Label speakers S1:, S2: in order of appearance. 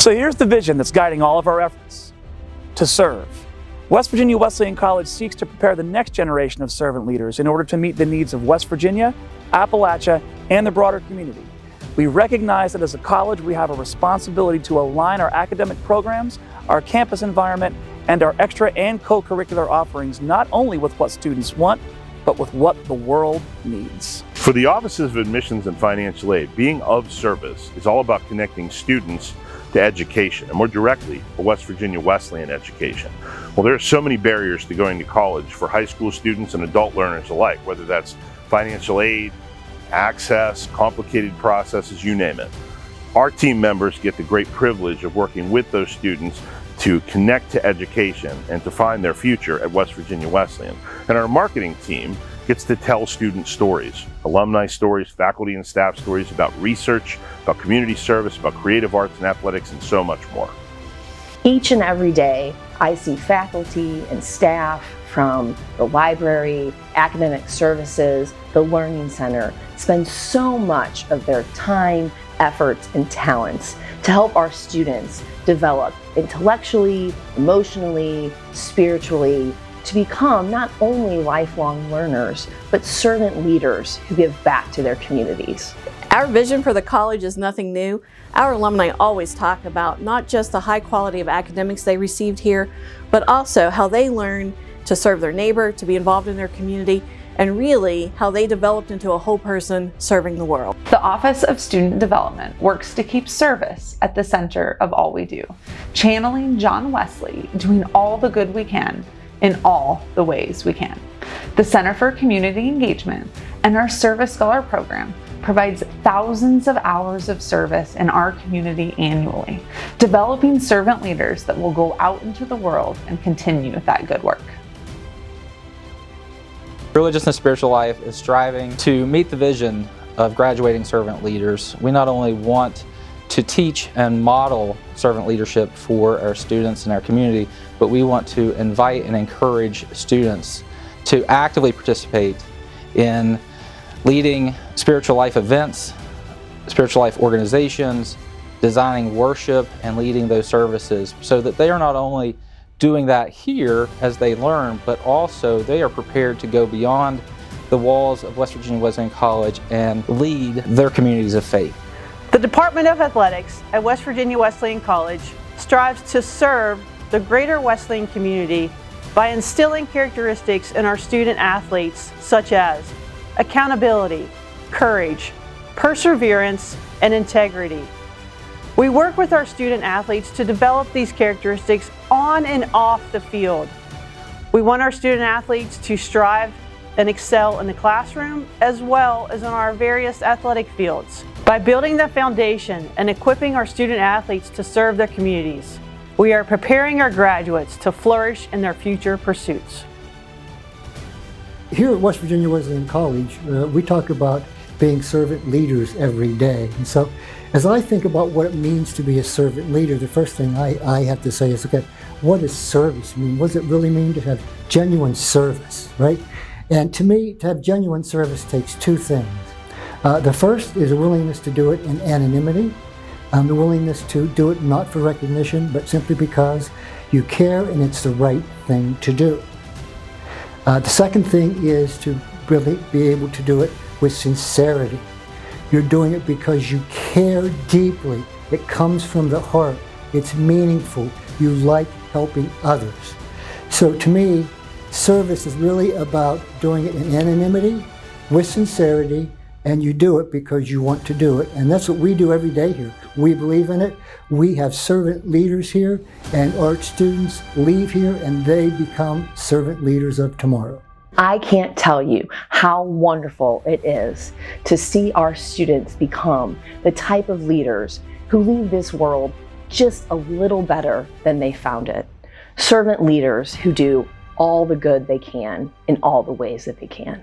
S1: So here's the vision that's guiding all of our efforts: to serve. West Virginia Wesleyan College seeks to prepare the next generation of servant leaders in order to meet the needs of West Virginia, Appalachia, and the broader community. We recognize that as a college, we have a responsibility to align our academic programs, our campus environment, and our extra and co-curricular offerings not only with what students want, but with what the world needs.
S2: For the Offices of Admissions and Financial Aid, being of service is all about connecting students to education, and more directly, a West Virginia Wesleyan education. Well, there are so many barriers to going to college for high school students and adult learners alike, whether that's financial aid, access, complicated processes, you name it. Our team members get the great privilege of working with those students to connect to education and to find their future at West Virginia Wesleyan. And our marketing team gets to tell student stories, alumni stories, faculty and staff stories about research, about community service, about creative arts and athletics, and so much more.
S3: Each and every day, I see faculty and staff from the library, academic services, the learning center spend so much of their time, efforts, and talents to help our students develop intellectually, emotionally, spiritually, to become not only lifelong learners, but servant leaders who give back to their communities.
S4: Our vision for the college is nothing new. Our alumni always talk about not just the high quality of academics they received here, but also how they learn to serve their neighbor, to be involved in their community, and really how they developed into a whole person serving the world.
S5: The Office of Student Development works to keep service at the center of all we do, channeling John Wesley, doing all the good we can in all the ways we can. The Center for Community Engagement and our Service Scholar program provides thousands of hours of service in our community annually, developing servant leaders that will go out into the world and continue that good work.
S6: Religious and Spiritual Life is striving to meet the vision of graduating servant leaders. We not only want to teach and model servant leadership for our students and our community, but we want to invite and encourage students to actively participate in leading spiritual life events, spiritual life organizations, designing worship, and leading those services so that they are not only doing that here as they learn, but also they are prepared to go beyond the walls of West Virginia Wesleyan College and lead their communities of faith.
S7: The Department of Athletics at West Virginia Wesleyan College strives to serve the greater Wesleyan community by instilling characteristics in our student athletes such as accountability, courage, perseverance, and integrity. We work with our student athletes to develop these characteristics on and off the field. We want our student athletes to strive and excel in the classroom as well as in our various athletic fields. By building the foundation and equipping our student athletes to serve their communities, we are preparing our graduates to flourish in their future pursuits.
S8: Here at West Virginia Wesleyan College, we talk about being servant leaders every day. And so as I think about what it means to be a servant leader, the first thing I have to say is, okay, what does service mean? What does it really mean to have genuine service, right? And to me, to have genuine service takes two things. The first is a willingness to do it in anonymity, the willingness to do it not for recognition, but simply because you care and it's the right thing to do. The second thing is to really be able to do it with sincerity. You're doing it because you care deeply. It comes from the heart. It's meaningful. You like helping others. So to me, service is really about doing it in anonymity, with sincerity, and you do it because you want to do it. And that's what we do every day here. We believe in it. We have servant leaders here, and our students leave here and they become servant leaders of tomorrow.
S3: I can't tell you how wonderful it is to see our students become the type of leaders who leave this world just a little better than they found it. Servant leaders who do all the good they can in all the ways that they can.